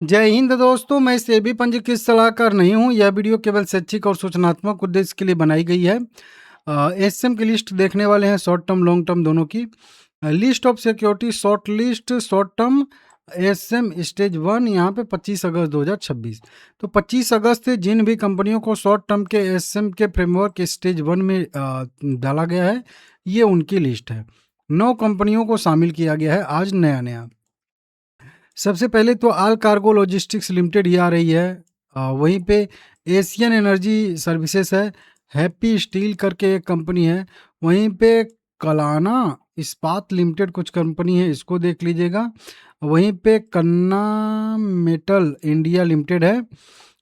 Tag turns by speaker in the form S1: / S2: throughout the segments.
S1: जय हिंद दोस्तों, मैं सेबी पंजीकृत सलाहकार नहीं हूँ। यह वीडियो केवल शैक्षिक और सूचनात्मक उद्देश्य के लिए बनाई गई है। एसएम की लिस्ट देखने वाले हैं, शॉर्ट टर्म लॉन्ग टर्म दोनों की। List of security short list short term SM stage 1 यहाँ पे 25 अगस्त 2026। तो 25 अगस्त से जिन भी कंपनियों को शॉर्ट टर्म के एसएम के फ्रेमवर्क स्टेज 1 में डाला गया है, ये उनकी लिस्ट है। 9 कंपनियों को शामिल किया गया है आज नया नया। सबसे पहले तो आल कार्गो लॉजिस्टिक्स लिमिटेड ही आ रही है। वहीं पे एशियन एनर्जी सर्विसेज है, हैप्पी स्टील करके एक कंपनी है। वहीं पे कलाना इस्पात लिमिटेड कुछ कंपनी है, इसको देख लीजिएगा। वहीं पे कन्ना मेटल इंडिया लिमिटेड है।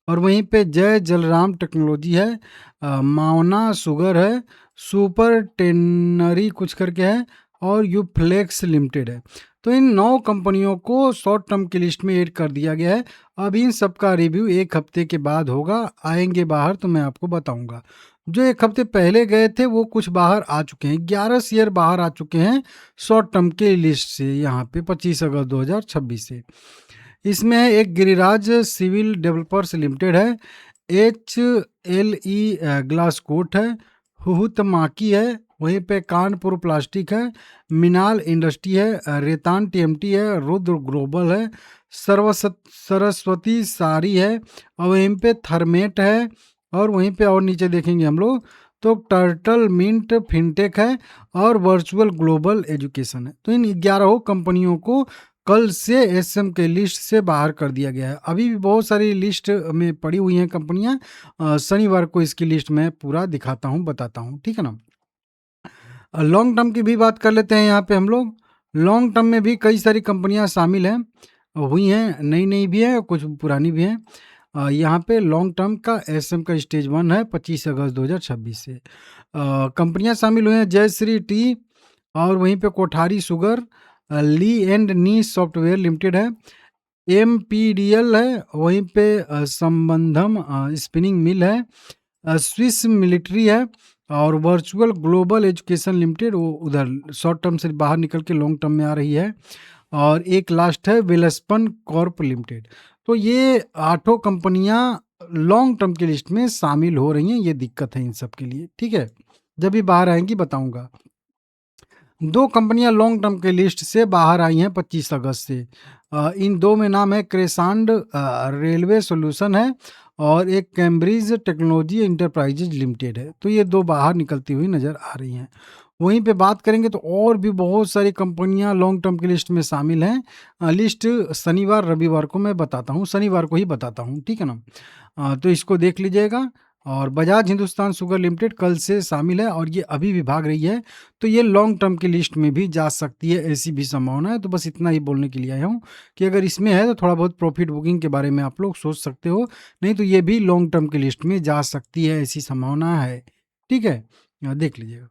S1: और वहीं पे जय जलराम टेक्नोलॉजी है, मावना शुगर है, सुपर टेनरी कुछ करके है, और यूफ्लेक्स लिमिटेड है। तो इन 9 कंपनियों को शॉर्ट टर्म की लिस्ट में ऐड कर दिया गया है। अब इन सब का रिव्यू 1 हफ्ते के बाद होगा, आएंगे बाहर तो मैं आपको बताऊंगा। जो 1 हफ्ते पहले गए थे वो कुछ बाहर आ चुके हैं, 11 शेयर बाहर आ चुके हैं शॉर्ट टर्म के लिस्ट से, यहाँ पे 25 अगस्त 2026 से। इसमें एक गिरिराज सिविल डेवलपर्स लिमिटेड है, HLE ग्लासकोट है, हुहुतमाकी है, वहीं पे कानपुर प्लास्टिक है, मिनाल इंडस्ट्री है, रेतान टीएमटी है, रुद्र ग्लोबल है, सरस्वती सारी है, और वहीं पे थर्मेट है। और वहीं पे और नीचे देखेंगे हम लोग तो टर्टल मिंट फिनटेक है, और वर्चुअल ग्लोबल एजुकेशन है। तो इन 11 कंपनियों को कल से एसएम के लिस्ट से बाहर कर दिया गया है। अभी भी बहुत सारी लिस्ट में पड़ी हुई हैं कंपनियां। शनिवार को इसकी लिस्ट में पूरा दिखाता हूं, बताता हूं, ठीक है ना। लॉन्ग टर्म की भी बात कर लेते हैं। यहाँ पे हम लोग लॉन्ग टर्म में भी कई सारी कंपनियां शामिल हैं, हुई हैं, नई नई भी है, कुछ पुरानी भी हैं। यहाँ पे लॉन्ग टर्म का एसएम का स्टेज 1 है 25 अगस्त 2026 से। कंपनियां शामिल हुई हैं जयश्री टी, और वहीं पे Kothari sugar, Lee and Nee software limited है, MPDL है, वहीं पे संबंधम स्पिनिंग मिल है, स्विस मिलिट्री है, और वर्चुअल ग्लोबल एजुकेशन लिमिटेड वो उधर शॉर्ट टर्म से बाहर निकल के लॉन्ग टर्म में आ रही है। और एक लास्ट है वेलस्पन कॉर्प लिमिटेड। तो ये 8 कंपनियां लॉन्ग टर्म की लिस्ट में शामिल हो रही हैं। ये दिक्कत है इन सब के लिए, ठीक है। जब भी बाहर आएंगी बताऊंगा। 2 कंपनियां लॉन्ग टर्म के लिस्ट से बाहर आई हैं 25 अगस्त से। इन 2 में नाम है क्रेसांड रेलवे सॉल्यूशन है, और एक कैम्ब्रिज टेक्नोलॉजी इंटरप्राइजेज लिमिटेड है। तो ये 2 बाहर निकलती हुई नज़र आ रही हैं। वहीं पे बात करेंगे तो और भी बहुत सारी कंपनियां लॉन्ग टर्म की लिस्ट में शामिल हैं। लिस्ट शनिवार रविवार को मैं बताता हूँ, शनिवार को ही बताता हूँ, ठीक है ना। तो इसको देख लीजिएगा। और बजाज हिंदुस्तान शुगर लिमिटेड कल से शामिल है, और ये अभी भी भाग रही है। तो ये लॉन्ग टर्म की लिस्ट में भी जा सकती है, ऐसी भी संभावना है। तो बस इतना ही बोलने के लिए आया हूँ कि अगर इसमें है तो थोड़ा बहुत प्रॉफिट बुकिंग के बारे में आप लोग सोच सकते हो, नहीं तो ये भी लॉन्ग टर्म की लिस्ट में जा सकती है, ऐसी संभावना है, ठीक है। देख लीजिएगा।